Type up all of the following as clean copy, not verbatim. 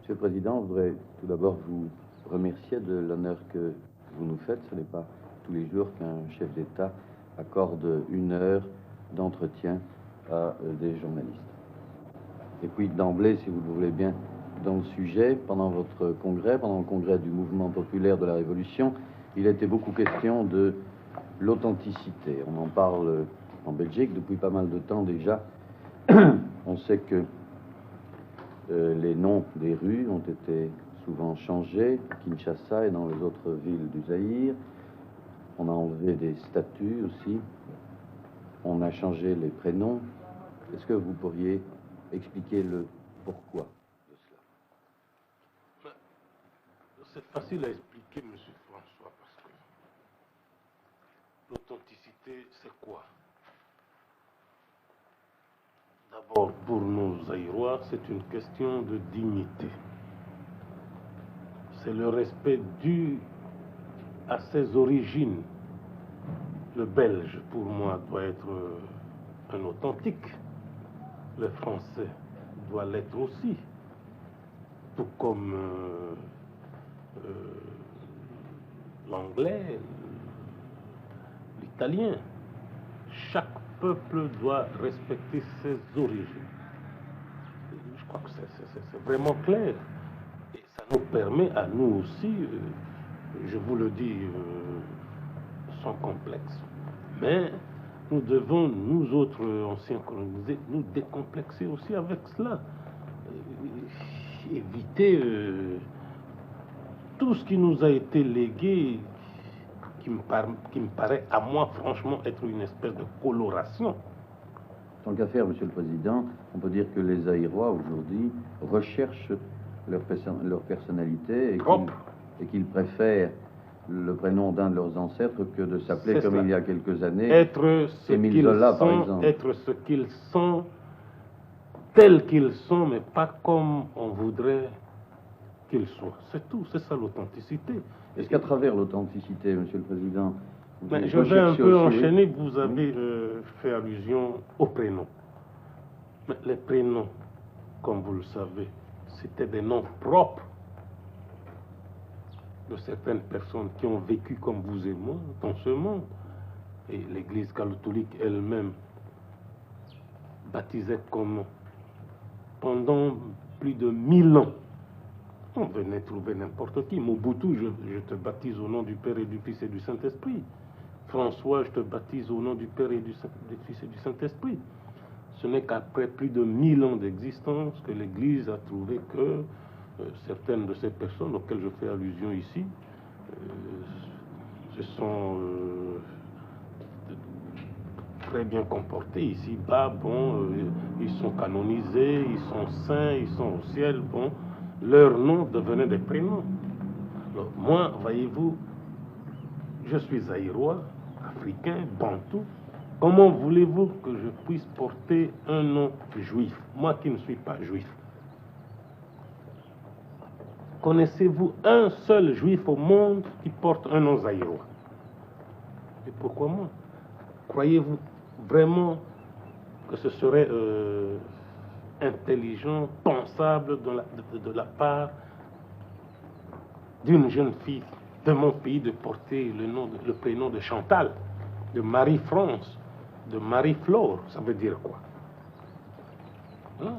Monsieur le Président, je voudrais tout d'abord vous remercier de l'honneur que vous nous faites. Ce n'est pas tous les jours qu'un chef d'État accorde 1 heure d'entretien à des journalistes. Et puis d'emblée, si vous le voulez bien, dans le sujet, pendant votre congrès, pendant le congrès du mouvement populaire de la Révolution, il a été beaucoup question de l'authenticité. On en parle en Belgique depuis pas mal de temps déjà. On sait que les noms des rues ont été souvent changés, à Kinshasa et dans les autres villes du Zaïre. On a enlevé des statues aussi. On a changé les prénoms. Est-ce que vous pourriez expliquer le pourquoi de cela? C'est facile à expliquer, Monsieur François, parce que l'authenticité, c'est quoi? D'abord, pour nos Zaïrois, c'est une question de dignité. C'est le respect dû à ses origines. Le Belge, pour moi, doit être un authentique. Le Français doit l'être aussi. Tout comme l'Anglais, l'Italien. Chaque peuple doit respecter ses origines. Je crois que c'est vraiment clair. Et ça nous permet à nous aussi, je vous le dis sans complexe, mais nous devons, nous autres anciens colonisés, nous décomplexer aussi avec cela. Éviter tout ce qui nous a été légué, qui me paraît à moi franchement être une espèce de coloration. Tant qu'à faire, Monsieur le Président, on peut dire que les Zaïrois aujourd'hui recherchent leur personnalité et qu'ils préfèrent le prénom d'un de leurs ancêtres que de s'appeler comme il y a quelques années être ce Émile Zola, par exemple. Être ce qu'ils sont, tels qu'ils sont, mais pas comme on voudrait qu'ils soient. C'est tout, c'est ça l'authenticité. Est-ce qu'à travers l'authenticité, Monsieur le Président, je vais un peu enchaîner, vous avez fait allusion aux prénoms. Mais les prénoms, comme vous le savez, c'était des noms propres de certaines personnes qui ont vécu comme vous et moi dans ce monde. Et l'Église catholique elle-même baptisait comme pendant plus de 1000 ans. On venait trouver n'importe qui. Mobutu, je te baptise au nom du Père et du Fils et du Saint-Esprit. François, je te baptise au nom du Père et du Fils et du Saint-Esprit. Ce n'est qu'après plus de 1000 ans d'existence que l'Église a trouvé que certaines de ces personnes auxquelles je fais allusion ici se sont très bien comportés ici-bas. Bon, ils sont canonisés, ils sont saints, ils sont au ciel. Bon, leurs noms devenaient des prénoms. Alors, moi, voyez-vous, je suis zaïrois, africain, bantou. Comment voulez-vous que je puisse porter un nom juif, moi qui ne suis pas juif? Connaissez-vous un seul juif au monde qui porte un nom zaïrois? Et pourquoi moi? Croyez-vous vraiment que ce serait intelligent, pensable de la part d'une jeune fille de mon pays de porter le prénom de Chantal, de Marie-France, de Marie-Flore? Ça veut dire quoi? Hein?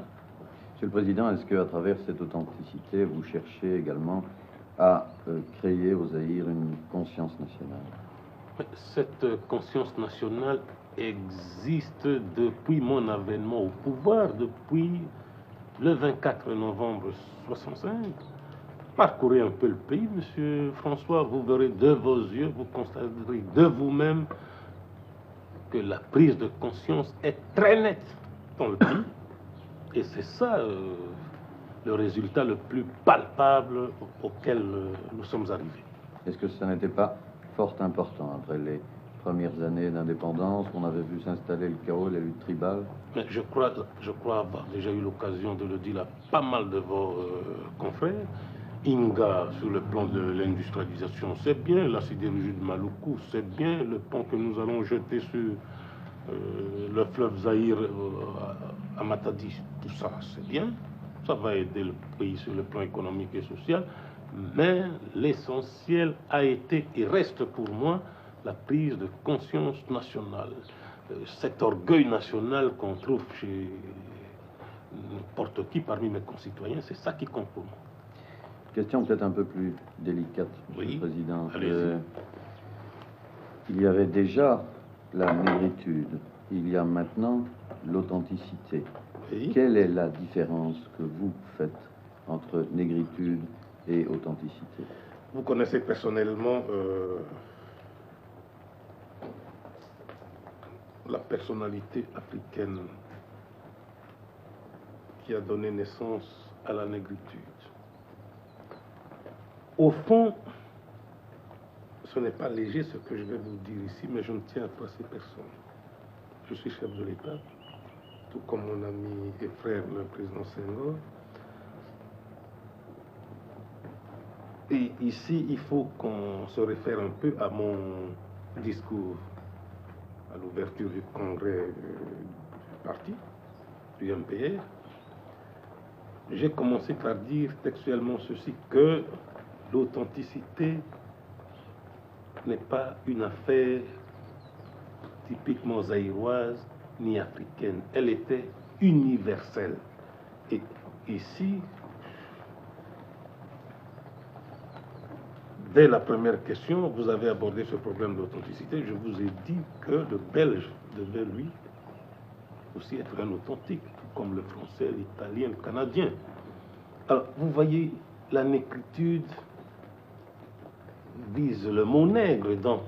Monsieur le Président, est-ce qu'à travers cette authenticité, vous cherchez également à créer au Zaïre une conscience nationale? Cette conscience nationale existe depuis mon avènement au pouvoir, depuis le 24 novembre 65. Parcourez un peu le pays, Monsieur François, vous verrez de vos yeux, vous constaterez de vous-même que la prise de conscience est très nette dans le pays. Et c'est ça le résultat le plus palpable auquel nous sommes arrivés. Est-ce que ça n'était pas fort important après les premières années d'indépendance, qu'on avait vu s'installer le chaos, les luttes tribales? Mais je crois avoir déjà eu l'occasion de le dire à pas mal de vos confrères. Inga, sur le plan de l'industrialisation, c'est bien. La sidérurgie de Maluku, c'est bien. Le pont que nous allons jeter sur le fleuve Zaïre à Matadi, tout ça, c'est bien. Ça va aider le pays sur le plan économique et social. Mais l'essentiel a été et reste pour moi la prise de conscience nationale. Cet orgueil national qu'on trouve chez n'importe qui parmi mes concitoyens, c'est ça qui compte pour moi. Question peut-être un peu plus délicate, Monsieur le Président. Il y avait déjà la négritude, il y a maintenant l'authenticité. Oui. Quelle est la différence que vous faites entre négritude et authenticité? Vous connaissez personnellement la personnalité africaine qui a donné naissance à la négritude. Au fond, ce n'est pas léger ce que je vais vous dire ici, mais je ne tiens à froisser personne. Je suis chef de l'État, tout comme mon ami et frère, le président Senghor. Et ici, il faut qu'on se réfère un peu à mon discours à l'ouverture du congrès du parti, du MPR. J'ai commencé par dire textuellement ceci, que l'authenticité n'est pas une affaire typiquement zaïroise ni africaine. Elle était universelle. Et ici, dès la première question, vous avez abordé ce problème d'authenticité. Je vous ai dit que le Belge devait, lui, aussi être un authentique, comme le Français, l'Italien, le Canadien. Alors, vous voyez, la négritude vise le mot nègre, donc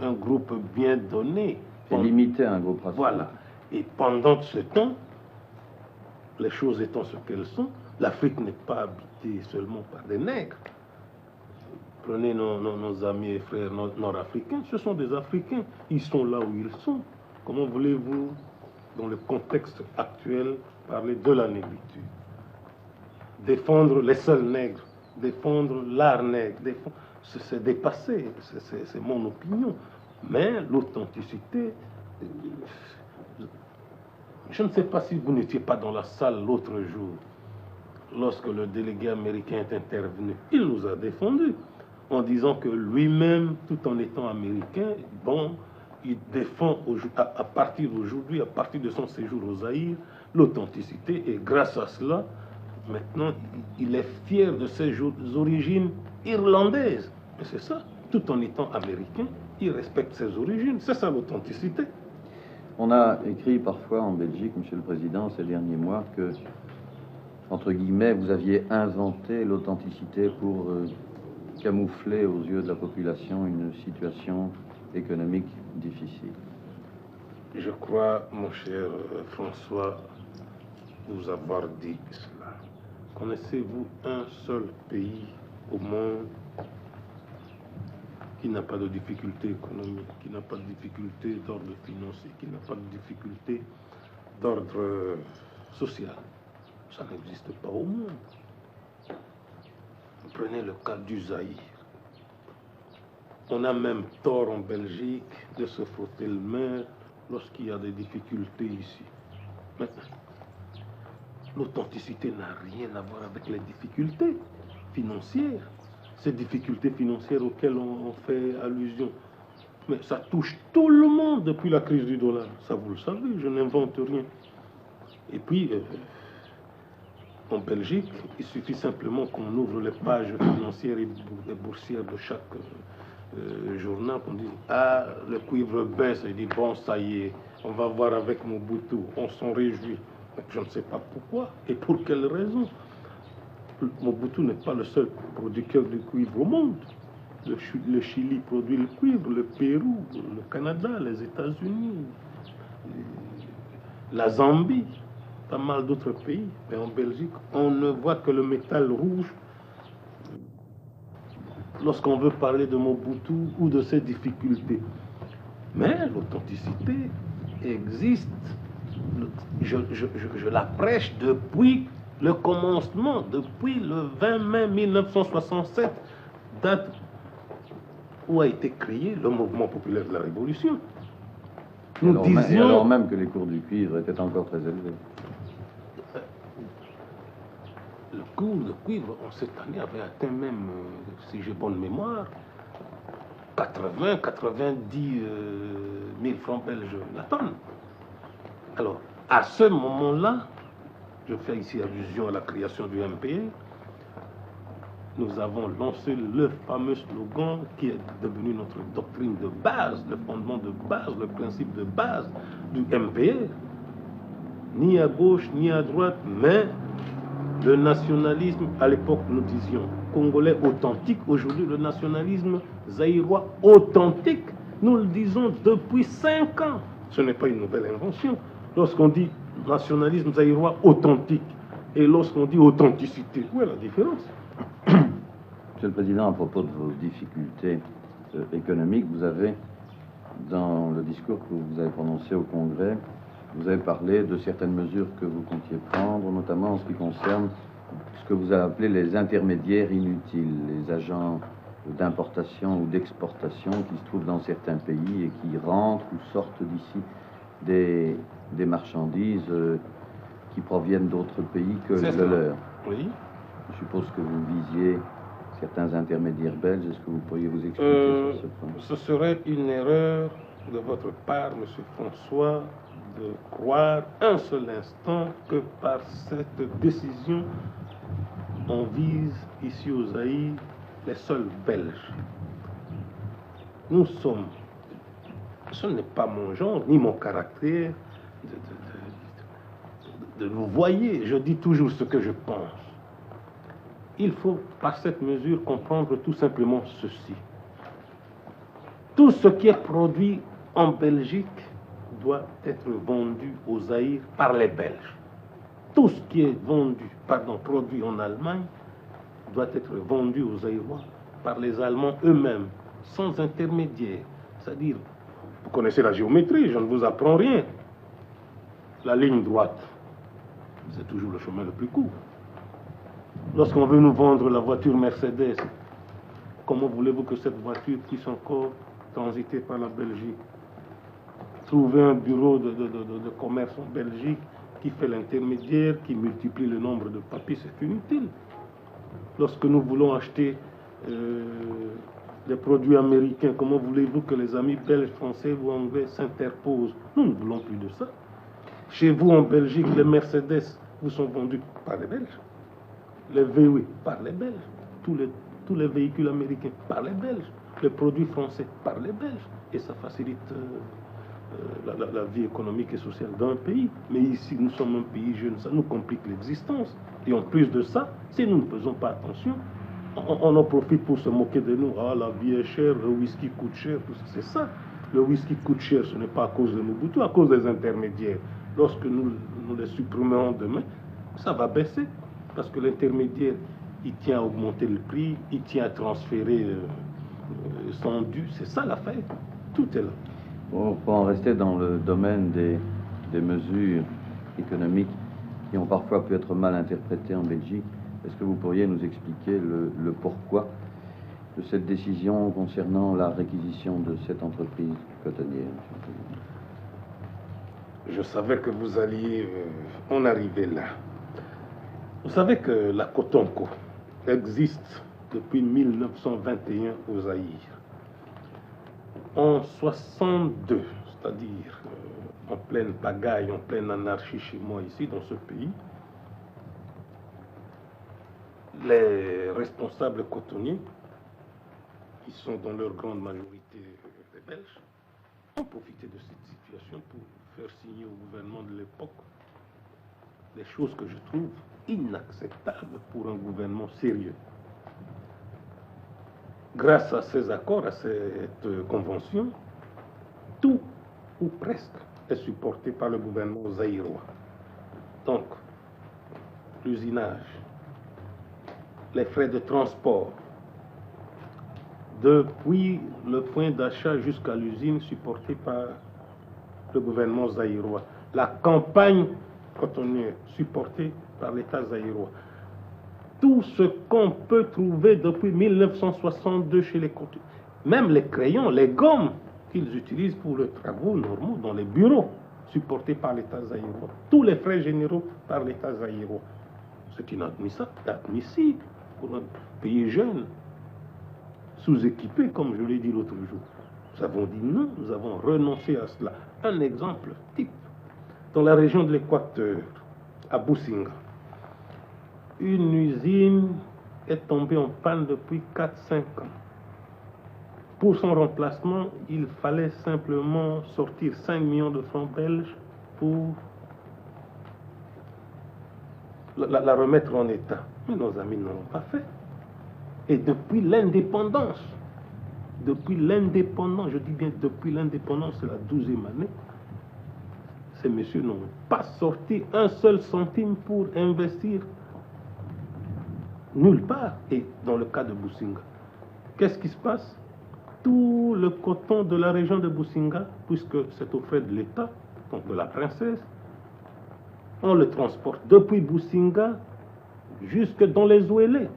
un groupe bien donné. C'est limité à un groupe racial. Voilà. Et pendant ce temps, les choses étant ce qu'elles sont, l'Afrique n'est pas habitée seulement par des nègres. Prenez nos amis et frères nord-africains, ce sont des Africains. Ils sont là où ils sont. Comment voulez-vous, dans le contexte actuel, parler de la négritude? Défendre les seuls nègres, défendre l'art nègre, c'est dépassé, c'est mon opinion. Mais l'authenticité, je ne sais pas si vous n'étiez pas dans la salle l'autre jour, lorsque le délégué américain est intervenu. Il nous a défendus en disant que lui-même, tout en étant américain, bon, il défend à partir d'aujourd'hui, à partir de son séjour au Zaïre, l'authenticité, et grâce à cela, maintenant, il est fier de ses origines irlandaises. Et c'est ça, tout en étant américain, il respecte ses origines. C'est ça l'authenticité. On a écrit parfois en Belgique, Monsieur le Président, ces derniers mois, que, entre guillemets, vous aviez inventé l'authenticité pour camoufler aux yeux de la population une situation économique difficile. Je crois, mon cher François, vous avoir dit cela. Connaissez-vous un seul pays au monde qui n'a pas de difficultés économiques, qui n'a pas de difficultés d'ordre financier, qui n'a pas de difficultés d'ordre social? Ça n'existe pas au monde. Prenez le cas du Zaïre. On a même tort en Belgique de se frotter le main lorsqu'il y a des difficultés ici. Mais l'authenticité n'a rien à voir avec les difficultés financières. Ces difficultés financières auxquelles on fait allusion. Mais ça touche tout le monde depuis la crise du dollar. Ça, vous le savez, je n'invente rien. Et puis, en Belgique, il suffit simplement qu'on ouvre les pages financières et boursières de chaque journal, qu'on dise « Ah, le cuivre baisse », et dit « Bon, ça y est, on va voir avec Mobutu, on s'en réjouit ». Je ne sais pas pourquoi et pour quelle raison. Mobutu n'est pas le seul producteur de cuivre au monde. Le Chili produit le cuivre, le Pérou, le Canada, les États-Unis, la Zambie, pas mal d'autres pays. Mais en Belgique, on ne voit que le métal rouge lorsqu'on veut parler de Mobutu ou de ses difficultés. Mais l'authenticité existe. Je la prêche depuis le commencement, depuis le 20 mai 1967, date où a été créé le mouvement populaire de la Révolution. Alors même que les cours du cuivre étaient encore très élevés. cours de cuivre en cette année avait atteint même, si j'ai bonne mémoire, 90 000 francs belges la tonne. Alors, à ce moment-là, je fais ici allusion à la création du MPE, nous avons lancé le fameux slogan qui est devenu notre doctrine de base, le fondement de base, le principe de base du MPE. Ni à gauche, ni à droite, mais le nationalisme, à l'époque nous disions congolais authentique, aujourd'hui le nationalisme zaïrois authentique, nous le disons depuis 5 ans. Ce n'est pas une nouvelle invention. Lorsqu'on dit nationalisme zaïrois authentique et lorsqu'on dit authenticité, où est la différence? Monsieur le Président, à propos de vos difficultés économiques, vous avez, dans le discours que vous avez prononcé au Congrès, vous avez parlé de certaines mesures que vous comptiez prendre, notamment en ce qui concerne ce que vous avez appelé les intermédiaires inutiles, les agents d'importation ou d'exportation qui se trouvent dans certains pays et qui rentrent ou sortent d'ici des marchandises qui proviennent d'autres pays que le leur. Oui. Je suppose que vous visiez certains intermédiaires belges. Est-ce que vous pourriez vous expliquer sur ce point? Ce serait une erreur de votre part, M. François, de croire un seul instant que par cette décision, on vise ici au Zaïre les seuls Belges. Nous sommes, ce n'est pas mon genre, ni mon caractère, de vous voyez, je dis toujours ce que je pense. Il faut, par cette mesure, comprendre tout simplement ceci. Tout ce qui est produit en Belgique doit être vendu au Zaïre par les Belges. Tout ce qui est produit en Allemagne doit être vendu aux Zaïrois par les Allemands eux-mêmes, sans intermédiaire. C'est-à-dire, vous connaissez la géométrie, je ne vous apprends rien. La ligne droite, c'est toujours le chemin le plus court. Lorsqu'on veut nous vendre la voiture Mercedes, comment voulez-vous que cette voiture puisse encore transiter par la Belgique? Trouver un bureau de commerce en Belgique qui fait l'intermédiaire, qui multiplie le nombre de papiers, c'est inutile. Lorsque nous voulons acheter des produits américains, comment voulez-vous que les amis belges, français ou anglais s'interposent? Nous ne voulons plus de ça. Chez vous en Belgique, les Mercedes vous sont vendus par les Belges. Les VW par les Belges. Tous les véhicules américains par les Belges. Les produits français par les Belges. Et ça facilite la vie économique et sociale d'un pays. Mais ici, nous sommes un pays jeune, ça nous complique l'existence. Et en plus de ça, si nous ne faisons pas attention, on en profite pour se moquer de nous. Ah, la vie est chère, le whisky coûte cher, tout ça. C'est ça. Le whisky coûte cher, ce n'est pas à cause de Mobutu, à cause des intermédiaires. Lorsque nous les supprimerons demain, ça va baisser. Parce que l'intermédiaire, il tient à augmenter le prix, il tient à transférer son dû. C'est ça l'affaire. Tout est là. Bon, pour en rester dans le domaine des mesures économiques qui ont parfois pu être mal interprétées en Belgique, est-ce que vous pourriez nous expliquer le pourquoi de cette décision concernant la réquisition de cette entreprise cotonnière? Je savais que vous alliez en arriver là. Vous savez que la Cotonco existe depuis 1921 au Zaïre. En 62, c'est-à-dire en pleine pagaille, en pleine anarchie chez moi ici dans ce pays, les responsables cotonniers, qui sont dans leur grande majorité des Belges, ont profité de cette situation pour faire signer au gouvernement de l'époque des choses que je trouve inacceptables pour un gouvernement sérieux. Grâce à ces accords, à cette convention, tout ou presque est supporté par le gouvernement zaïrois. Donc, l'usinage, les frais de transport, depuis le point d'achat jusqu'à l'usine supportée par le gouvernement zaïrois. La campagne cotonnière supportée par l'État zaïrois. Tout ce qu'on peut trouver depuis 1962 chez les cotonniers, même les crayons, les gommes qu'ils utilisent pour les travaux normaux dans les bureaux, supportés par l'État zaïrois. Tous les frais généraux par l'État zaïrois. C'est inadmissible pour un pays jeune, sous-équipé, comme je l'ai dit l'autre jour. Nous avons dit non, nous avons renoncé à cela. Un exemple type, dans la région de l'Équateur, à Businga, une usine est tombée en panne depuis 4-5 ans. Pour son remplacement, il fallait simplement sortir 5 millions de francs belges pour la remettre en état. Mais nos amis ne l'ont pas fait. Et depuis l'indépendance, je dis bien depuis l'indépendance, c'est la 12e année, ces messieurs n'ont pas sorti un seul centime pour investir nulle part. Et dans le cas de Businga, qu'est-ce qui se passe? Tout le coton de la région de Businga, puisque c'est au frais de l'État, donc de la princesse, on le transporte depuis Businga jusque dans les Ouélés.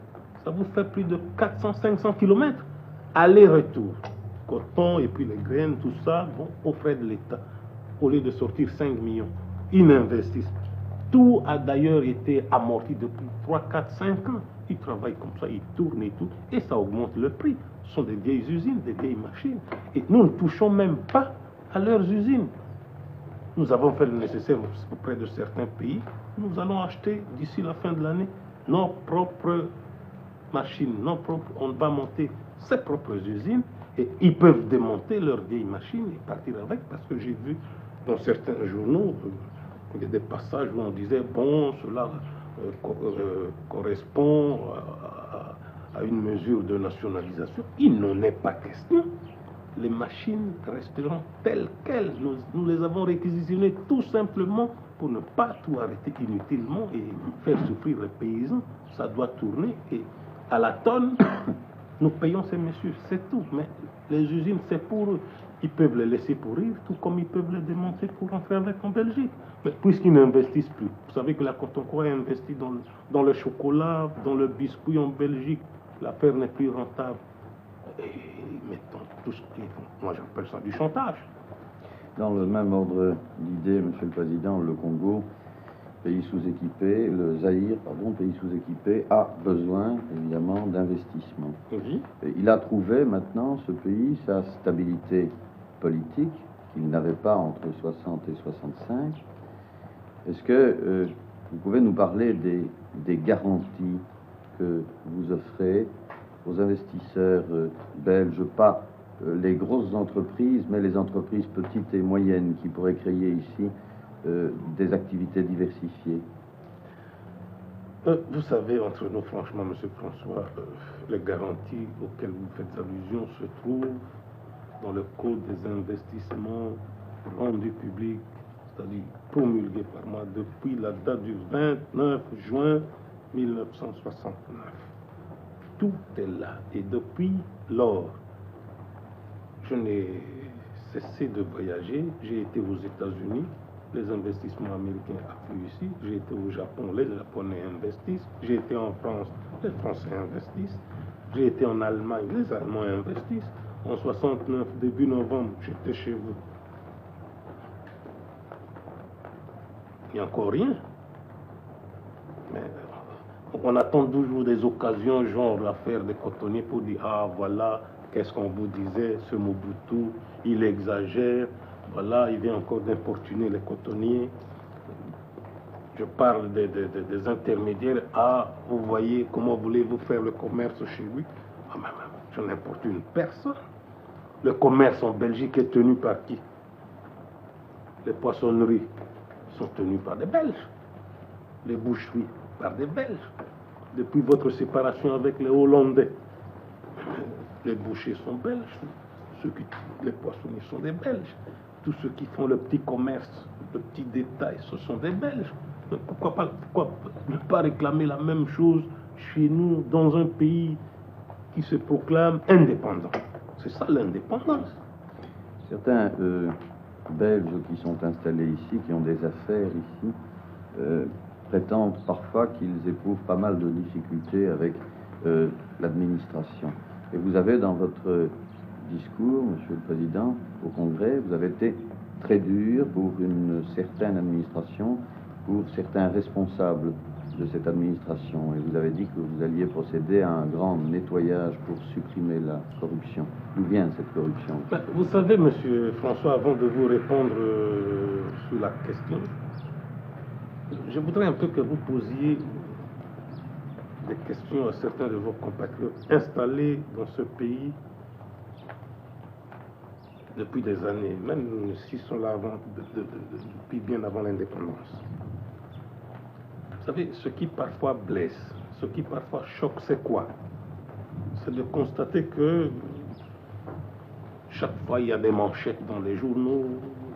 Ça vous fait plus de 400-500 km. Aller-retour. Coton et puis les graines, tout ça, bon, au frais de l'État. Au lieu de sortir 5 millions, ils n'investissent. Tout a d'ailleurs été amorti depuis 3, 4, 5 ans. Ils travaillent comme ça, ils tournent et tout, et ça augmente le prix. Ce sont des vieilles usines, des vieilles machines. Et nous ne touchons même pas à leurs usines. Nous avons fait le nécessaire auprès de certains pays. Nous allons acheter d'ici la fin de l'année nos propres machines, on va monter ses propres usines et ils peuvent démonter leurs vieilles machines et partir avec, parce que j'ai vu dans certains journaux, il y a des passages où on disait, bon, cela correspond à une mesure de nationalisation. Il n'en est pas question. Les machines resteront telles quelles. Nous les avons réquisitionnées tout simplement pour ne pas tout arrêter inutilement et faire souffrir les paysans. Ça doit tourner et à la tonne, nous payons ces messieurs, c'est tout. Mais les usines, c'est pour eux. Ils peuvent les laisser pourrir, tout comme ils peuvent les démonter pour rentrer avec en Belgique. Mais puisqu'ils n'investissent plus, vous savez que la Cotoncourt a investi dans le chocolat, dans le biscuit en Belgique. L'affaire n'est plus rentable. Et mettons tout ce qui est... Moi, j'appelle ça du chantage. Dans le même ordre d'idée, Monsieur le Président, le Congo, pays sous-équipé, le Zaïre, pardon, pays sous-équipé, a besoin, évidemment, d'investissement. Oui. Il a trouvé maintenant, ce pays, sa stabilité politique, qu'il n'avait pas entre 60 et 65. Est-ce que vous pouvez nous parler des garanties que vous offrez aux investisseurs belges, pas les grosses entreprises, mais les entreprises petites et moyennes qui pourraient créer ici des activités diversifiées? Vous savez, entre nous, franchement, M. François, les garanties auxquelles vous faites allusion se trouvent dans le Code des investissements rendus publics, c'est-à-dire promulgué par moi depuis la date du 29 juin 1969. Tout est là. Et depuis lors, je n'ai cessé de voyager. J'ai été aux États-Unis, les investissements américains affluent ici. J'ai été au Japon, les Japonais investissent. J'ai été en France, les Français investissent. J'ai été en Allemagne, les Allemands investissent. En 69, début novembre, j'étais chez vous. Il n'y a encore rien. Mais on attend toujours des occasions, genre l'affaire des cotonniers, pour dire, ah voilà, qu'est-ce qu'on vous disait, ce Mobutu, il exagère, voilà, il vient encore d'importuner les cotonniers. Je parle des intermédiaires, ah, vous voyez, comment voulez-vous faire le commerce chez lui? Ah, mais je n'importune personne. Le commerce en Belgique est tenu par qui? Les poissonneries sont tenues par des Belges. Les boucheries par des Belges. Depuis votre séparation avec les Hollandais, les bouchers sont belges. Les poissonniers sont des Belges. Tous ceux qui font le petit commerce, le petit détail, ce sont des Belges. Pourquoi ne pas réclamer la même chose chez nous, dans un pays qui se proclame indépendant? C'est ça l'indépendance. Certains Belges qui sont installés ici, qui ont des affaires ici, prétendent parfois qu'ils éprouvent pas mal de difficultés avec l'administration. Et vous avez dans votre discours, Monsieur le Président, au Congrès, vous avez été très dur pour une certaine administration, pour certains responsables de cette administration et vous avez dit que vous alliez procéder à un grand nettoyage pour supprimer la corruption. D'où vient cette corruption? Vous savez, Monsieur François, avant de vous répondre sur la question, je voudrais un peu que vous posiez des questions à certains de vos compatriotes installés dans ce pays depuis des années, même s'ils sont là depuis bien avant l'indépendance. Vous savez, ce qui parfois blesse, ce qui parfois choque, c'est quoi? C'est de constater que chaque fois il y a des manchettes dans les journaux,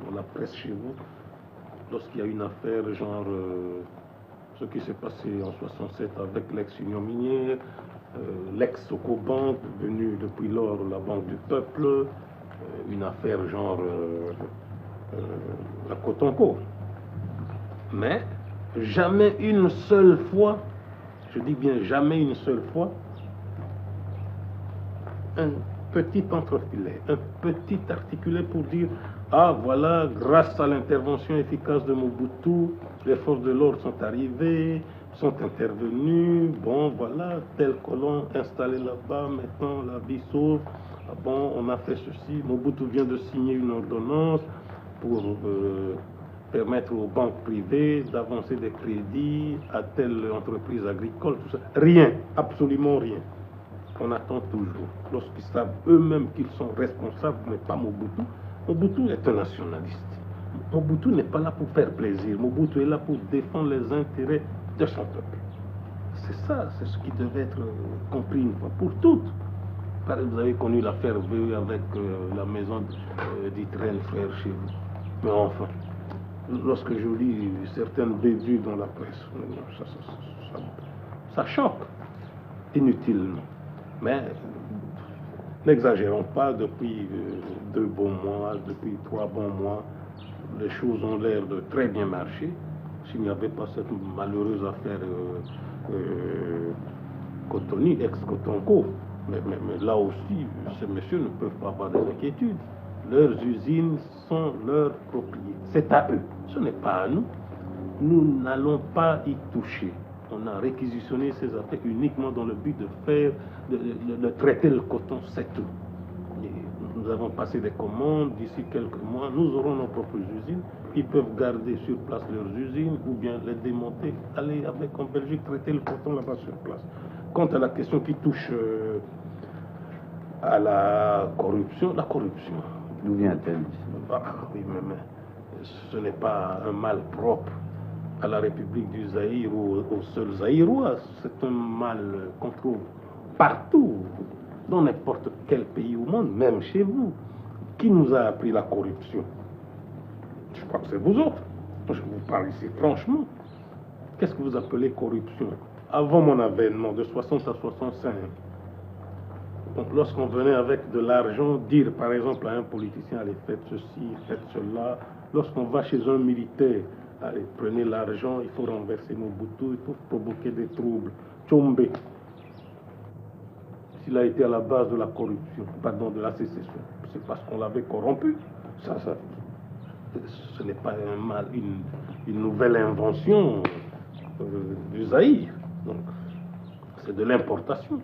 dans la presse chez vous, lorsqu'il y a une affaire genre ce qui s'est passé en 67 avec l'ex-Union minière, l'ex-Socobank, devenue depuis lors la Banque du Peuple, une affaire genre la Cotonco. Mais jamais une seule fois, je dis bien jamais une seule fois, un petit entrefilet, un petit articulé pour dire ah voilà, grâce à l'intervention efficace de Mobutu, les forces de l'ordre sont arrivées, sont intervenues, bon voilà, tel colon installé là-bas, maintenant la vie sauve, ah bon, on a fait ceci, Mobutu vient de signer une ordonnance pour permettre aux banques privées d'avancer des crédits à telle entreprise agricole, tout ça. Rien, absolument rien. On attend toujours. Lorsqu'ils savent eux-mêmes qu'ils sont responsables, mais pas Mobutu. Mobutu est un nationaliste. Mobutu n'est pas là pour faire plaisir. Mobutu est là pour défendre les intérêts de son peuple. C'est ça, c'est ce qui devait être compris une fois pour toutes. Vous avez connu l'affaire VE avec la maison d'Itraine Frère chez vous. Mais enfin, lorsque je lis certaines bévues dans la presse, ça choque inutilement. Mais n'exagérons pas, depuis 2 bons mois, depuis 3 bons mois, les choses ont l'air de très bien marcher. S'il n'y avait pas cette malheureuse affaire Cotoni, ex-Cotonco, mais là aussi, ces messieurs ne peuvent pas avoir des inquiétudes. Leurs usines sont leur propriété. C'est à eux, ce n'est pas à nous. Nous n'allons pas y toucher. On a réquisitionné ces affaires uniquement dans le but de faire, de traiter le coton, c'est tout. Et nous avons passé des commandes, d'ici quelques mois, nous aurons nos propres usines. Ils peuvent garder sur place leurs usines ou bien les démonter, aller avec en Belgique, traiter le coton là-bas sur place. Quant à la question qui touche à la corruption, d'où vient-elle? Ah, oui, mais ce n'est pas un mal propre à la République du Zaïre ou aux seuls Zaïrois. C'est un mal qu'on trouve partout, dans n'importe quel pays au monde, même chez vous. Qui nous a appris la corruption? Je crois que c'est vous autres. Je vous parle ici franchement. Qu'est-ce que vous appelez corruption? Avant mon avènement, de 60 à 65, donc lorsqu'on venait avec de l'argent, dire par exemple à un politicien, allez, faites ceci, faites cela. Lorsqu'on va chez un militaire, allez, prenez l'argent, il faut renverser Mobutu, il faut provoquer des troubles. Tchombe, s'il a été à la base de la corruption, pardon, de la sécession, c'est parce qu'on l'avait corrompu. Ce n'est pas un mal, une nouvelle invention du Zaïre. Donc, c'est de l'importation.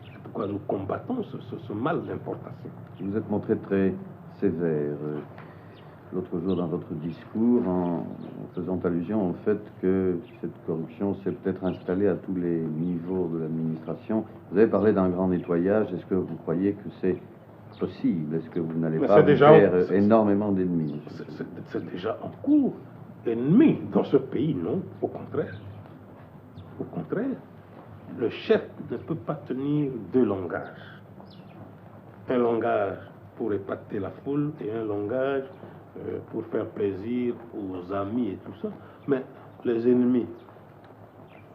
C'est pourquoi nous combattons ce mal d'importation. Vous êtes montré très sévère l'autre jour dans votre discours en faisant allusion au fait que cette corruption s'est peut-être installée à tous les niveaux de l'administration. Vous avez parlé d'un grand nettoyage. Est-ce que vous croyez que c'est possible? Est-ce que vous n'allez pas vous faire énormément d'ennemis? C'est déjà en cours. Ennemis dans ce pays, non. Au contraire. Au contraire. Le chef ne peut pas tenir 2 langages. Un langage pour épater la foule et un langage pour faire plaisir aux amis et tout ça. Mais les ennemis,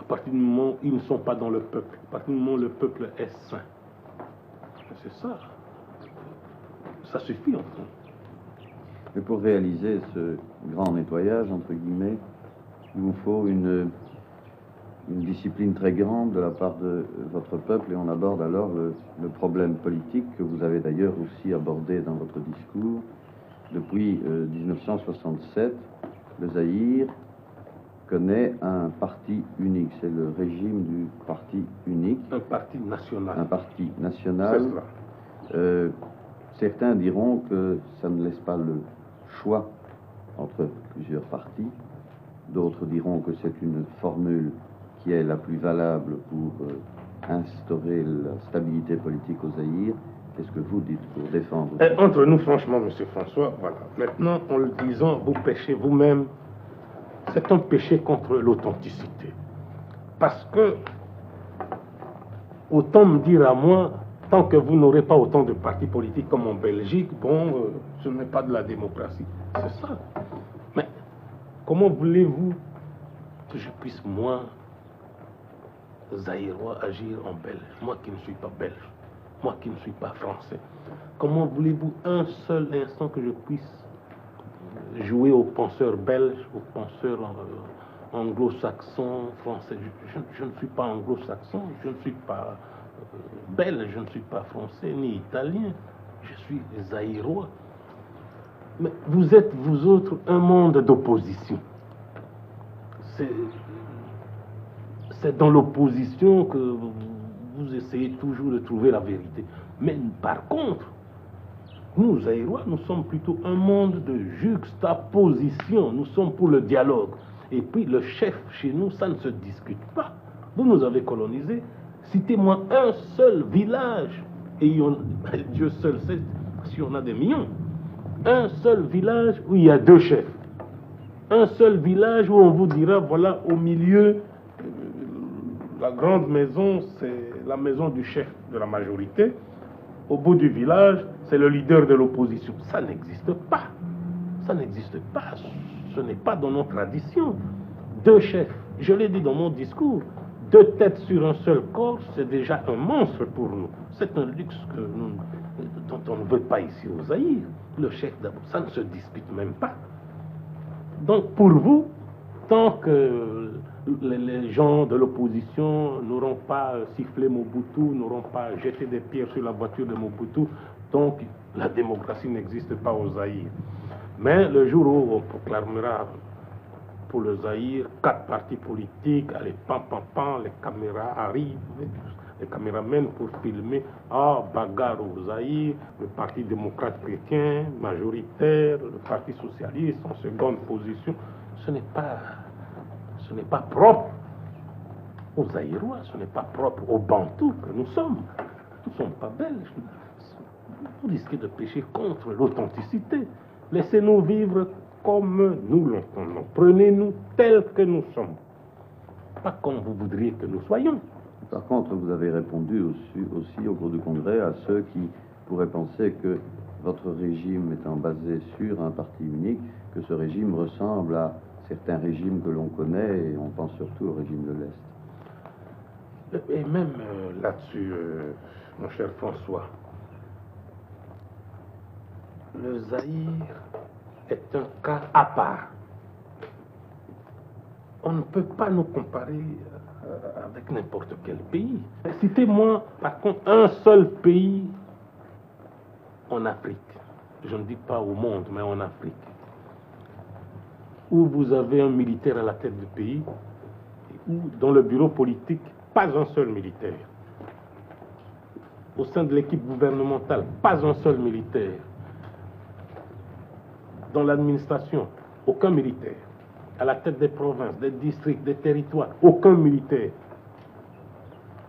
à partir du moment où ils ne sont pas dans le peuple, à partir du moment où le peuple est sain, c'est ça. Ça suffit en fait. Mais pour réaliser ce grand nettoyage, entre guillemets, il vous faut une discipline très grande de la part de votre peuple, et on aborde alors le problème politique que vous avez d'ailleurs aussi abordé dans votre discours. Depuis 1967, le Zaïre connaît un parti unique. C'est le régime du parti unique. Un parti national. Un parti national. C'est cela. Certains diront que ça ne laisse pas le choix entre plusieurs partis. D'autres diront que c'est une formule qui est la plus valable pour instaurer la stabilité politique au Zaïre. Qu'est-ce que vous dites pour défendre? Entre nous, franchement, M. François, voilà. Maintenant, en le disant, vous péchez vous-même. C'est un péché contre l'authenticité. Parce que, autant me dire à moi, tant que vous n'aurez pas autant de partis politiques comme en Belgique, bon, ce n'est pas de la démocratie. C'est ça. Mais comment voulez-vous que je puisse, moi, Zaïrois, agir en belge? Moi qui ne suis pas belge, moi qui ne suis pas français. Comment voulez-vous un seul instant que je puisse jouer aux penseurs belges, aux penseurs anglo-saxons, français? Je ne suis pas anglo-saxon, je ne suis pas belge, je ne suis pas français ni italien, je suis zaïrois. Mais vous êtes, vous autres, un monde d'opposition. C'est dans l'opposition que vous essayez toujours de trouver la vérité. Mais par contre, nous, Zaïrois, nous sommes plutôt un monde de juxtaposition. Nous sommes pour le dialogue. Et puis le chef chez nous, ça ne se discute pas. Vous nous avez colonisés. Citez-moi un seul village, et Dieu seul sait si on a des millions. Un seul village où il y a deux chefs. Un seul village où on vous dira, voilà, au milieu, la grande maison, c'est la maison du chef de la majorité. Au bout du village, c'est le leader de l'opposition. Ça n'existe pas. Ça n'existe pas. Ce n'est pas dans nos traditions. Deux chefs. Je l'ai dit dans mon discours. Deux têtes sur un seul corps, c'est déjà un monstre pour nous. C'est un luxe dont on ne veut pas ici au Zaïre. Le chef d'abord, ça ne se discute même pas. Donc pour vous, tant que les gens de l'opposition n'auront pas sifflé Mobutu, n'auront pas jeté des pierres sur la voiture de Mobutu, donc la démocratie n'existe pas au Zaïre. Mais le jour où on proclamera pour le Zaïre 4 partis politiques, allez, pam, pam, pam, les caméras arrivent, les caméramens pour filmer, bagarre au Zaïre, le Parti démocrate chrétien, majoritaire, le Parti socialiste en seconde position. Ce n'est pas propre aux Zaïrois, ce n'est pas propre aux Bantous que nous sommes. Nous ne sommes pas belges. Vous risquez de pécher contre l'authenticité. Laissez-nous vivre comme nous l'entendons. Prenez-nous tels que nous sommes. Pas comme vous voudriez que nous soyons. Par contre, vous avez répondu aussi au cours du congrès à ceux qui pourraient penser que votre régime étant basé sur un parti unique, que ce régime ressemble à certains régimes que l'on connaît, et on pense surtout au régime de l'Est. Et même là-dessus, mon cher François, le Zaïre est un cas à part. On ne peut pas nous comparer avec n'importe quel pays. Citez-moi, par contre, un seul pays en Afrique, je ne dis pas au monde, mais en Afrique, où vous avez un militaire à la tête du pays, où dans le bureau politique, pas un seul militaire. Au sein de l'équipe gouvernementale, pas un seul militaire. Dans l'administration, aucun militaire. À la tête des provinces, des districts, des territoires, aucun militaire.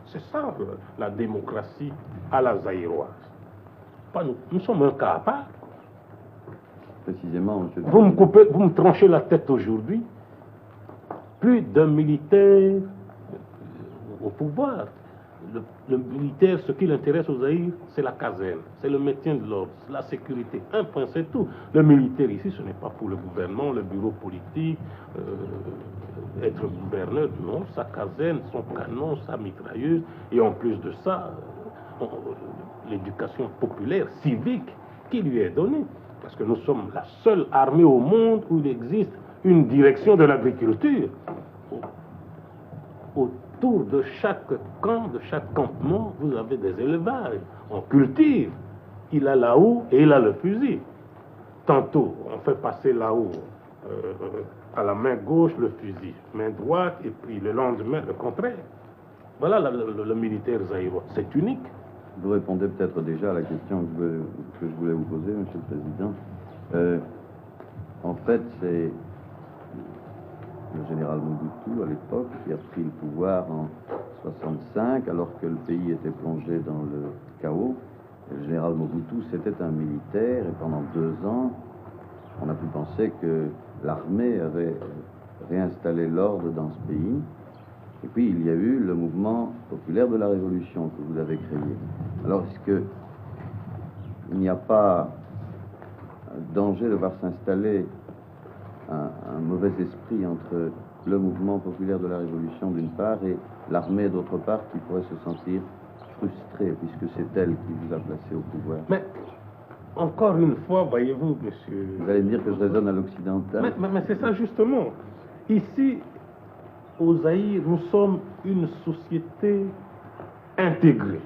C'est ça la démocratie à la zaïroise. Pas nous. Nous sommes un cas à part. Précisément, monsieur. Vous me tranchez la tête aujourd'hui. Plus d'un militaire au pouvoir. Le militaire, ce qui l'intéresse aux Zaïre, c'est la caserne, c'est le maintien de l'ordre, la sécurité. Un point, c'est tout. Le militaire ici, ce n'est pas pour le gouvernement, le bureau politique, être gouverneur. Non, sa caserne, son canon, sa mitrailleuse. Et en plus de ça, l'éducation populaire, civique, qui lui est donnée. Parce que nous sommes la seule armée au monde où il existe une direction de l'agriculture. Autour de chaque camp, de chaque campement, vous avez des élevages. On cultive. Il a là-haut et il a le fusil. Tantôt, on fait passer là-haut à la main gauche le fusil, main droite, et puis le lendemain le contraire. Voilà le militaire zaïrois. C'est unique. Vous répondez peut-être déjà à la question que je voulais vous poser, Monsieur le Président. En fait, c'est le général Mobutu, à l'époque, qui a pris le pouvoir en 65, alors que le pays était plongé dans le chaos. Et le général Mobutu, c'était un militaire, et pendant 2 ans, on a pu penser que l'armée avait réinstallé l'ordre dans ce pays. Et puis, il y a eu le mouvement populaire de la Révolution que vous avez créé. Alors, est-ce qu'il n'y a pas danger de voir s'installer un mauvais esprit entre le mouvement populaire de la Révolution d'une part et l'armée d'autre part, qui pourrait se sentir frustrée puisque c'est elle qui vous a placé au pouvoir? Mais, encore une fois, voyez-vous, monsieur... Vous allez me dire que je raisonne à l'occidental. Mais c'est ça justement. Ici, au Zaïre, nous sommes une société intégrée.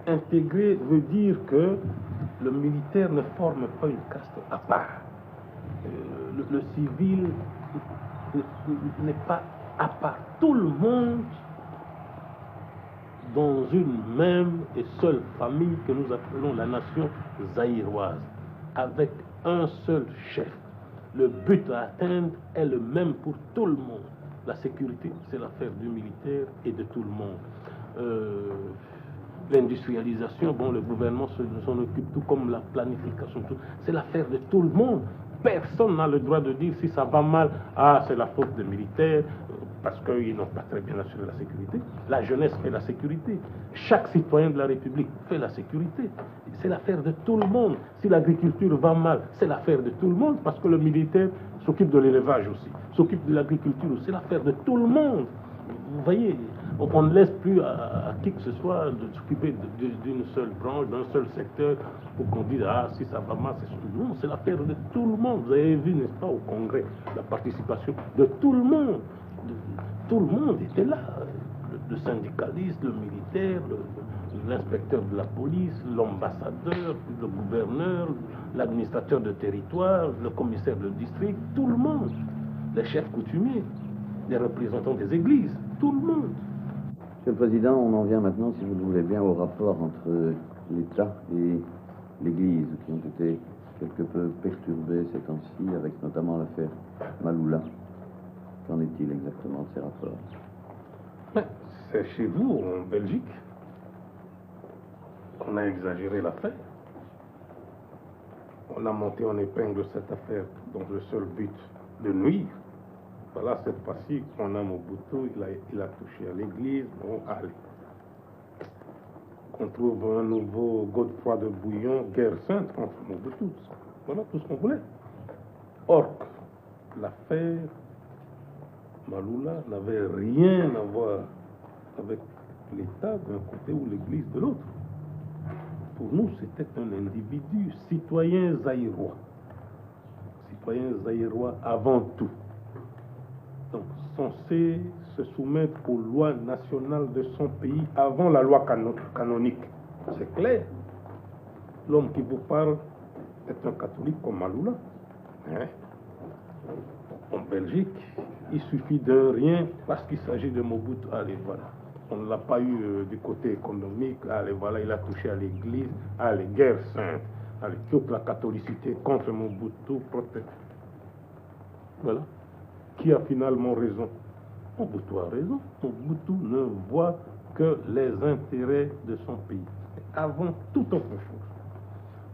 Intégrée veut dire que le militaire ne forme pas une caste à part. Le civil n'est pas à part. Tout le monde dans une même et seule famille que nous appelons la nation zaïroise, avec un seul chef. Le but à atteindre est le même pour tout le monde. La sécurité, c'est l'affaire du militaire et de tout le monde. L'industrialisation, bon, le gouvernement s'en occupe, tout comme la planification, c'est l'affaire de tout le monde. Personne n'a le droit de dire si ça va mal, ah, c'est la faute des militaires, parce qu'ils n'ont pas très bien assuré la sécurité. La jeunesse fait la sécurité. Chaque citoyen de la République fait la sécurité. C'est l'affaire de tout le monde. Si l'agriculture va mal, c'est l'affaire de tout le monde, parce que le militaire s'occupe de l'élevage aussi, s'occupe de l'agriculture aussi. C'est l'affaire de tout le monde. Vous voyez, on ne laisse plus à qui que ce soit de s'occuper d'une seule branche, d'un seul secteur, pour qu'on dise, ah, si ça va mal, c'est sûr. Non, c'est l'affaire de tout le monde. Vous avez vu, n'est-ce pas, au Congrès, la participation de tout le monde. Tout le monde était là. Le syndicaliste, le militaire, l'inspecteur de la police, l'ambassadeur, le gouverneur, l'administrateur de territoire, le commissaire de district, tout le monde. Les chefs coutumiers, les représentants des églises, tout le monde. Monsieur le Président, on en vient maintenant, si vous le voulez bien, au rapport entre l'État et l'Église, qui ont été quelque peu perturbés ces temps-ci, avec notamment l'affaire Maloula. Qu'en est-il exactement de ces rapports? C'est chez vous, en Belgique, qu'on a exagéré l'affaire. On a monté en épingle cette affaire dans le seul but de nuire. Voilà, cette fois-ci, on a Mobutu, il a touché à l'église, bon, allez. Qu'on trouve un nouveau Godefroy de Bouillon, guerre sainte contre Mobutu. Voilà tout ce qu'on voulait. Or, l'affaire Maloula n'avait rien à voir avec l'État d'un côté ou l'Église de l'autre. Pour nous, c'était un individu, citoyen zaïrois. Citoyen zaïrois avant tout. Donc, censé se soumettre aux lois nationales de son pays avant la loi canonique. C'est clair. L'homme qui vous parle est un catholique comme Maloula. Hein? En Belgique, il suffit de rien parce qu'il s'agit de Mobutu. Allez, voilà. On ne l'a pas eu du côté économique. Allez, voilà, il a touché à l'église. Allez, guerre sainte. Allez, toute la catholicité contre Mobutu protège. Voilà. Qui a finalement raison? Mobutu a raison. Mobutu ne voit que les intérêts de son pays. Avant toute autre chose.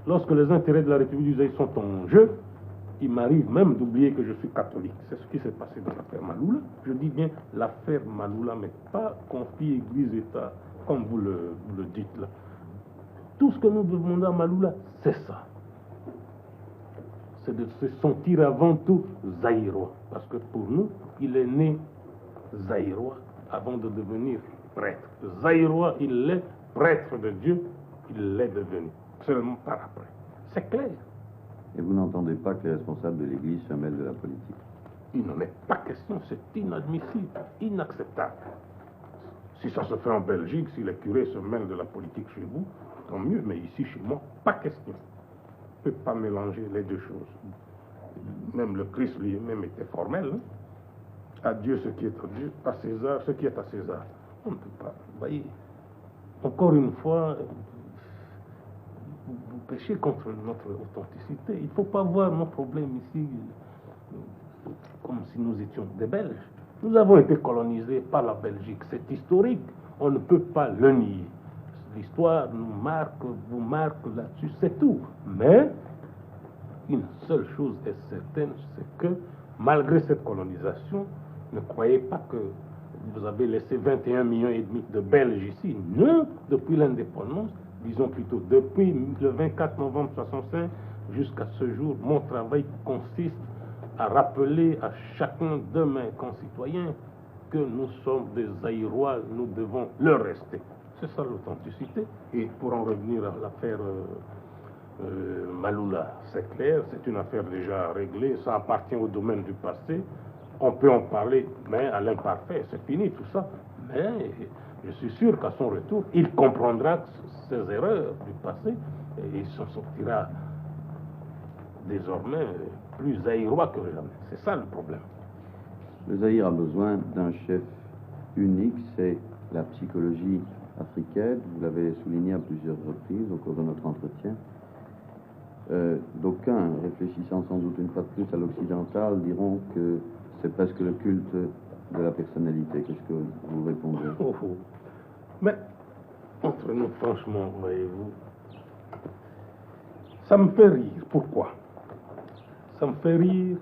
Lorsque les intérêts de la République du Zaïre sont en jeu, il m'arrive même d'oublier que je suis catholique. C'est ce qui s'est passé dans l'affaire Maloula. Je dis bien l'affaire Maloula, mais pas conflit Église-État, comme vous le dites là. Tout ce que nous demandons à Maloula, c'est ça. C'est de se sentir avant tout zaïrois. Parce que pour nous, il est né zaïrois avant de devenir prêtre. Zaïrois, il est prêtre de Dieu, il l'est devenu. Seulement par après. C'est clair. Et vous n'entendez pas que les responsables de l'Église se mêlent de la politique? Il n'en est pas question, c'est inadmissible, inacceptable. Si ça se fait en Belgique, si les curés se mêlent de la politique chez vous, tant mieux, mais ici, chez moi, pas question. On ne peut pas mélanger les deux choses. même le Christ lui-même était formel. Hein. À Dieu ce qui est à Dieu, à César ce qui est à César. On ne peut pas. Vous voyez, encore une fois, vous péchez contre notre authenticité. Il ne faut pas voir nos problèmes ici comme si nous étions des Belges. Nous avons été colonisés par la Belgique. C'est historique. On ne peut pas le nier. L'histoire nous marque, vous marque là-dessus, c'est tout. Mais une seule chose est certaine, c'est que malgré cette colonisation, ne croyez pas que vous avez laissé 21,5 millions de Belges ici. Non, depuis l'indépendance, disons plutôt depuis le 24 novembre 1965 jusqu'à ce jour, mon travail consiste à rappeler à chacun de mes concitoyens que nous sommes des Zaïrois, nous devons le rester. C'est ça l'authenticité. Et pour en revenir à l'affaire Maloula, c'est clair, c'est une affaire déjà réglée, ça appartient au domaine du passé. On peut en parler, mais à l'imparfait, c'est fini tout ça. Mais je suis sûr qu'à son retour, il comprendra ses erreurs du passé et il s'en sortira désormais plus zaïrois que jamais. C'est ça le problème. Le Zaïre a besoin d'un chef unique, c'est la psychologie africaine, vous l'avez souligné à plusieurs reprises au cours de notre entretien. D'aucuns, réfléchissant sans doute une fois de plus à l'occidental, diront que c'est presque le culte de la personnalité. Qu'est-ce que vous répondez? Mais, entre nous, franchement, voyez-vous, ça me fait rire. Pourquoi? Ça me fait rire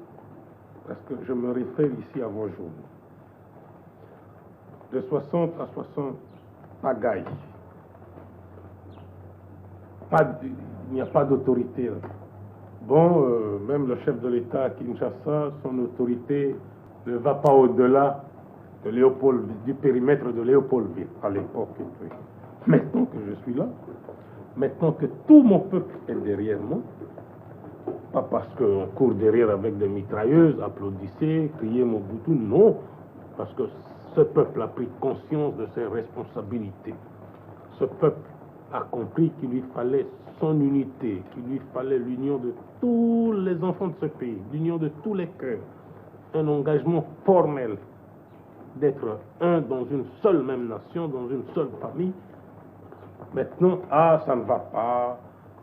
parce que je me réfère ici à vos jours. De 60 à 60 pagailles. Il n'y a pas d'autorité. Bon, même le chef de l'État à Kinshasa, son autorité ne va pas au-delà de du périmètre de Léopoldville à l'époque. Maintenant que je suis là, maintenant que tout mon peuple est derrière moi, pas parce qu'on court derrière avec des mitrailleuses, applaudissez, criez Mobutu, non, parce que ce peuple a pris conscience de ses responsabilités. Ce peuple a compris qu'il lui fallait son unité, qu'il lui fallait l'union de tous les enfants de ce pays, l'union de tous les cœurs, un engagement formel d'être un dans une seule même nation, dans une seule famille. Maintenant, ça ne va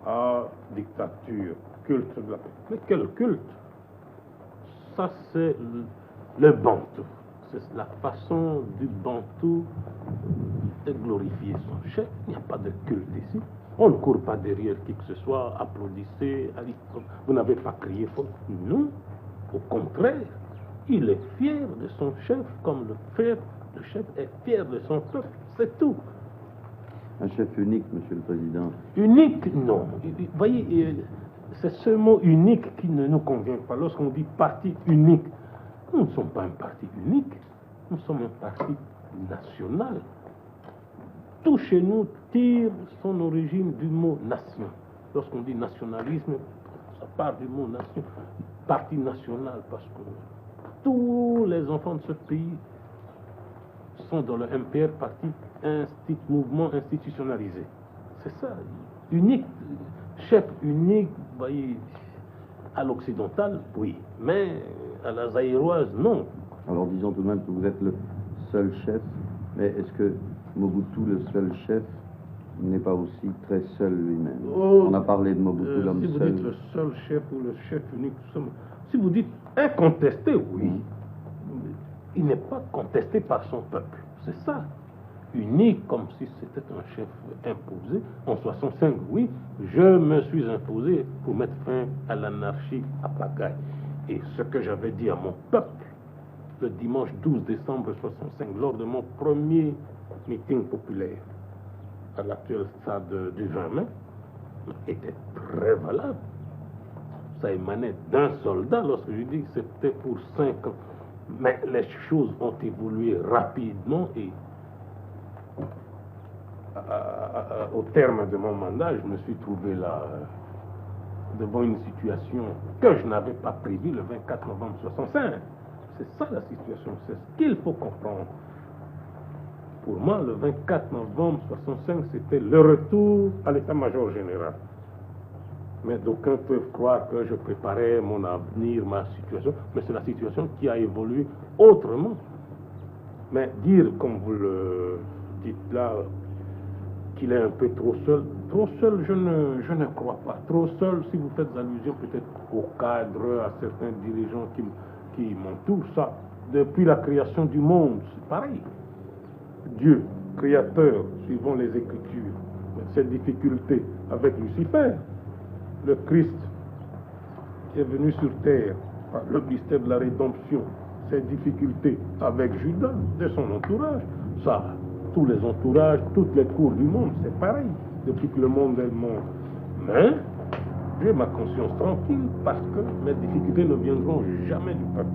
pas, dictature, culte de la paix. Mais quel culte? Ça, c'est le Bantou. C'est la façon du Bantou de glorifier son chef. Il n'y a pas de culte ici. On ne court pas derrière qui que ce soit, applaudissez, vous n'avez pas crié fort. Non, au contraire, il est fier de son chef comme le chef est fier de son peuple, c'est tout. Un chef unique, Monsieur le Président. Unique, non. Vous voyez, c'est ce mot unique qui ne nous convient pas. Lorsqu'on dit parti unique, nous ne sommes pas un parti unique, nous sommes un parti national. Tout chez nous tire son origine du mot nation. Lorsqu'on dit nationalisme, ça part du mot nation. Parti national, parce que tous les enfants de ce pays sont dans le MPR, parti mouvement institutionnalisé. C'est ça, unique, chef unique, vous voyez, à l'occidental, oui, mais à la zaïroise, non. Alors disons tout de même que vous êtes le seul chef, mais est-ce que Mobutu, le seul chef, n'est pas aussi très seul lui-même? On a parlé de Mobutu, l'homme seul. Si vous dites le seul chef ou le chef unique, si vous dites incontesté, oui, il n'est pas contesté par son peuple, c'est ça. Unique, comme si c'était un chef imposé. En 65, oui, je me suis imposé pour mettre fin à l'anarchie à Pagaille. Et ce que j'avais dit à mon peuple, le dimanche 12 décembre 65, lors de mon premier meeting populaire à l'actuel stade du 20 mai, était très valable. Ça émanait d'un soldat lorsque je dis que c'était pour 5 ans. Mais les choses ont évolué rapidement et au terme de mon mandat, je me suis trouvé là devant une situation que je n'avais pas prévue le 24 novembre 65. C'est ça la situation, c'est ce qu'il faut comprendre. Pour moi, le 24 novembre 65, c'était le retour à l'état-major général. Mais d'aucuns peuvent croire que je préparais mon avenir, ma situation, mais c'est la situation qui a évolué autrement. Mais dire, comme vous le dites là, qu'il est un peu trop seul, je ne crois pas. Trop seul, si vous faites allusion peut-être aux cadres, à certains dirigeants qui m'entourent, ça, depuis la création du monde, c'est pareil. Dieu, créateur, suivant les Écritures, cette difficulté avec Lucifer, le Christ qui est venu sur terre par le mystère de la rédemption, cette difficulté avec Judas, de son entourage, ça, tous les entourages, toutes les cours du monde, c'est pareil, depuis que le monde est le monde. Mais j'ai ma conscience tranquille parce que mes difficultés ne viendront jamais du peuple.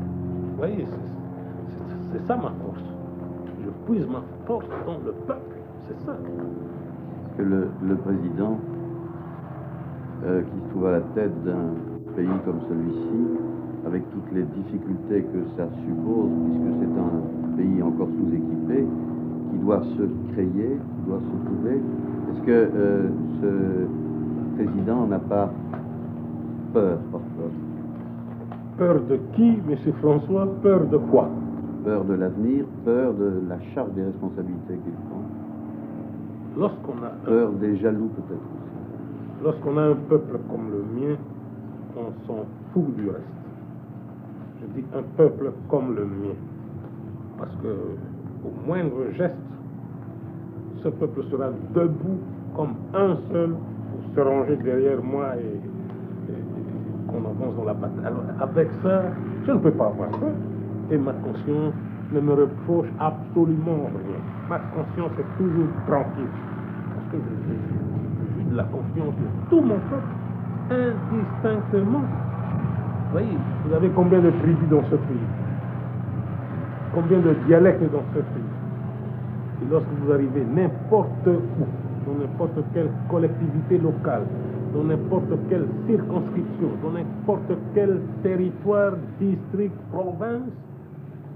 Vous voyez, c'est ça ma force. Je puise ma force dans le peuple, c'est ça. Que le président, qui se trouve à la tête d'un pays comme celui-ci, avec toutes les difficultés que ça suppose, puisque c'est un pays encore sous-équipé, qui doit se créer, qui doit se trouver, est-ce que ce président n'a pas peur parfois? Peur de qui, M. François? Peur de quoi? Peur de l'avenir, peur de la charge des responsabilités qu'il prend. Peur des jaloux peut-être aussi. Lorsqu'on a un peuple comme le mien, on s'en fout du reste. Je dis un peuple comme le mien. Parce que au moindre geste, ce peuple sera debout comme un seul pour se ranger derrière moi et qu'on avance dans la bataille. Alors avec ça, je ne peux pas avoir peur. Et ma conscience ne me reproche absolument rien. Ma conscience est toujours tranquille. Parce que j'ai de la confiance de tout mon peuple, indistinctement. Vous voyez, vous avez combien de tribus dans ce pays? Combien de dialectes dans ce pays? Et lorsque vous arrivez n'importe où, dans n'importe quelle collectivité locale, dans n'importe quelle circonscription, dans n'importe quel territoire, district, province,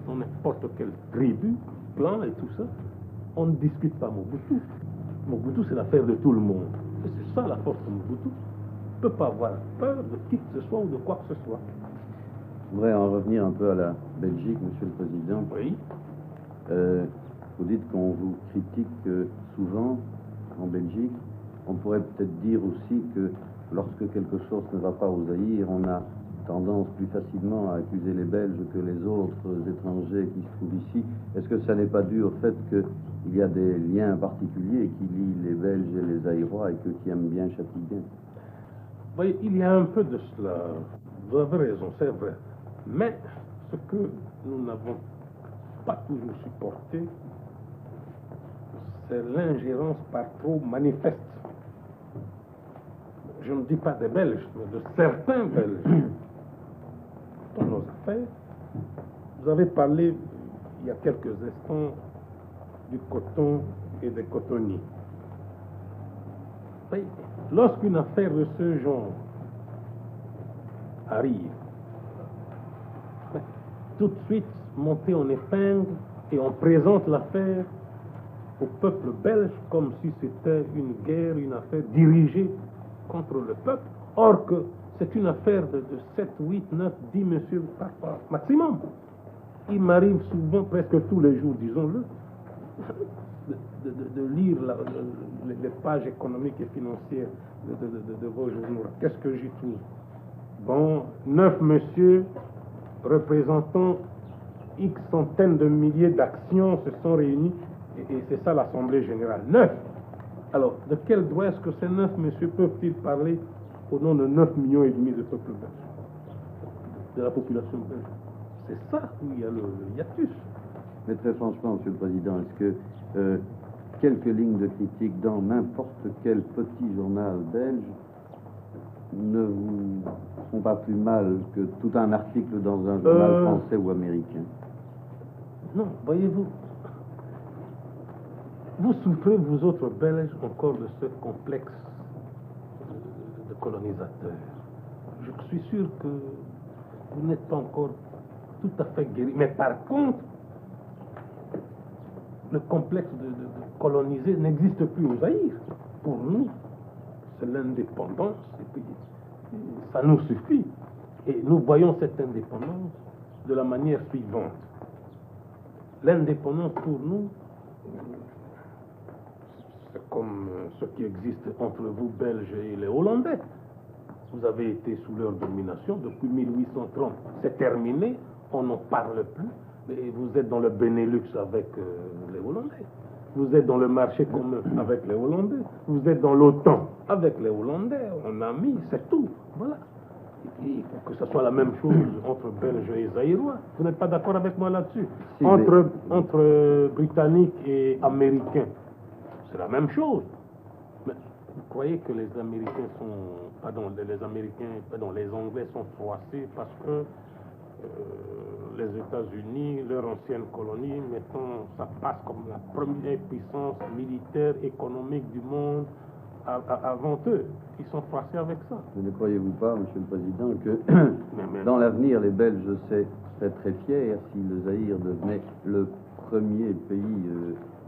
dans n'importe quelle tribu, clan et tout ça, on ne discute pas Mobutu. Mobutu, c'est l'affaire de tout le monde. Et c'est ça la force de Mobutu. On ne peut pas avoir peur de qui que ce soit ou de quoi que ce soit. Je voudrais en revenir un peu à la Belgique, Monsieur le Président. Oui. Vous dites qu'on vous critique souvent en Belgique. On pourrait peut-être dire aussi que lorsque quelque chose ne va pas au Zaïre, on a tendance plus facilement à accuser les Belges que les autres étrangers qui se trouvent ici. Est-ce que ça n'est pas dû au fait qu'il y a des liens particuliers qui lient les Belges et les Zaïrois et que qui aiment bien châtient bien? Oui, il y a un peu de cela. Vous avez raison, c'est vrai. Mais ce que nous n'avons pas toujours supporté, c'est l'ingérence par trop manifeste. Je ne dis pas des Belges, mais de certains Belges dans nos affaires. Vous avez parlé, il y a quelques instants, du coton et des cotonniers. Oui, lorsqu'une affaire de ce genre arrive, tout de suite monter en épingle et on présente l'affaire au peuple belge comme si c'était une guerre, une affaire dirigée contre le peuple, or que c'est une affaire de 7, 8, 9, 10 messieurs par maximum. Il m'arrive souvent, presque tous les jours, disons-le, de lire les pages économiques et financières de vos journaux. Qu'est-ce que j'y trouve? Bon, 9 messieurs représentant X centaines de milliers d'actions se sont réunis et c'est ça l'Assemblée générale. 9. Alors, de quel droit est-ce que ces 9 messieurs peuvent-ils parler au nom de 9,5 millions de peuple belge, de la population belge? C'est ça où il y a le hiatus. Mais très franchement, Monsieur le Président, est-ce que quelques lignes de critique dans n'importe quel petit journal belge ne vous font pas plus mal que tout un article dans un journal français ou américain? Non, voyez-vous, vous souffrez, vous autres Belges, encore de ce complexe de colonisateur. Je suis sûr que vous n'êtes pas encore tout à fait guéri. Mais par contre, le complexe de coloniser n'existe plus au Zaïre. Pour nous, c'est l'indépendance. Et puis, Ça nous suffit. Et nous voyons cette indépendance de la manière suivante. L'indépendance pour nous, c'est comme ce qui existe entre vous, Belges, et les Hollandais. Vous avez été sous leur domination depuis 1830. C'est terminé, on n'en parle plus. Et vous êtes dans le Benelux avec les Hollandais. Vous êtes dans le marché commun avec les Hollandais. Vous êtes dans l'OTAN avec les Hollandais. On a mis, c'est tout. Voilà. Il faut que ce soit la même chose entre Belges et Zaïrois. Vous n'êtes pas d'accord avec moi là-dessus? Si, Entre Britanniques et Américains, c'est la même chose. Mais vous croyez que les Américains sont... les Anglais sont froissés parce que les États-Unis, leur ancienne colonie, maintenant, ça passe comme la première puissance militaire, économique du monde avant eux. Ils sont froissés avec ça. Ne croyez-vous pas, Monsieur le Président, que dans l'avenir, les Belges seraient très fiers si le Zaïre devenait le premier pays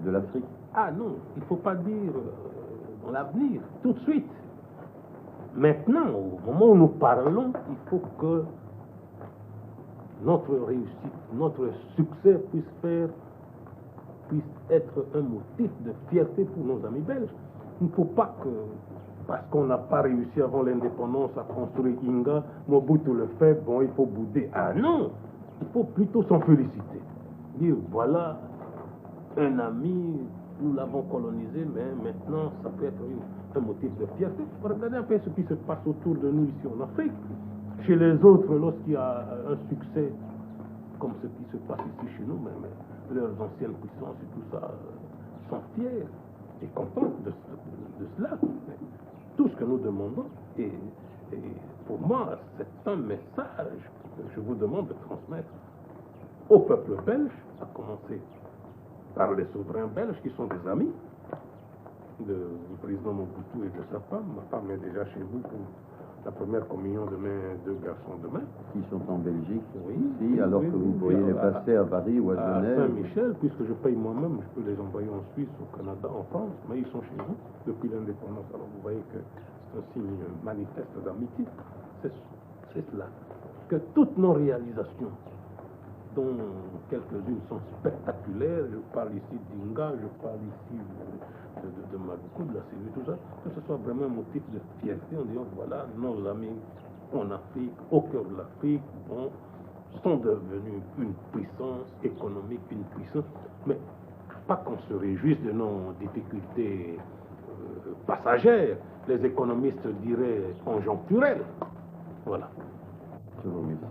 de l'Afrique? Ah non, il ne faut pas dire dans l'avenir, tout de suite. Maintenant, au moment où nous parlons, il faut que notre réussite, notre succès puisse être un motif de fierté pour nos amis belges. Il ne faut pas que, parce qu'on n'a pas réussi avant l'indépendance à construire Inga, Mobutu le fait, bon, il faut bouder. Ah non, il faut plutôt s'en féliciter. Dire, voilà, un ami, nous l'avons colonisé, mais maintenant, ça peut être un motif de fierté. Regardez un peu ce qui se passe autour de nous ici en Afrique. Chez les autres, lorsqu'il y a un succès, comme ce qui se passe ici chez nous, mais leurs anciennes puissances et tout ça sont fiers et contents de cela. Mais tout ce que nous demandons, et pour moi, c'est un message que je vous demande de transmettre au peuple belge, à commencer par les souverains belges qui sont des amis du président Mobutu et de sa femme. Ma femme est déjà chez vous pour la première communion de mes deux garçons demain. Qui sont en Belgique, oui, alors que vous pourriez les passer à Paris ou à Genève. Saint-Michel, puisque je paye moi-même, je peux les envoyer en Suisse, au Canada, en France, mais ils sont chez nous depuis l'indépendance. Alors vous voyez que c'est un signe manifeste d'amitié. C'est cela. Que toutes nos réalisations, dont quelques-unes sont spectaculaires, je parle ici d'Inga, je parle ici de Mabuku, de la Sylvie, tout ça, que ce soit vraiment un motif de fierté en disant, voilà, nos amis en Afrique, au cœur de l'Afrique, bon, sont devenus une puissance économique, une puissance, mais pas qu'on se réjouisse de nos difficultés passagères, les économistes diraient conjoncturelles. Voilà. Je vous remercie.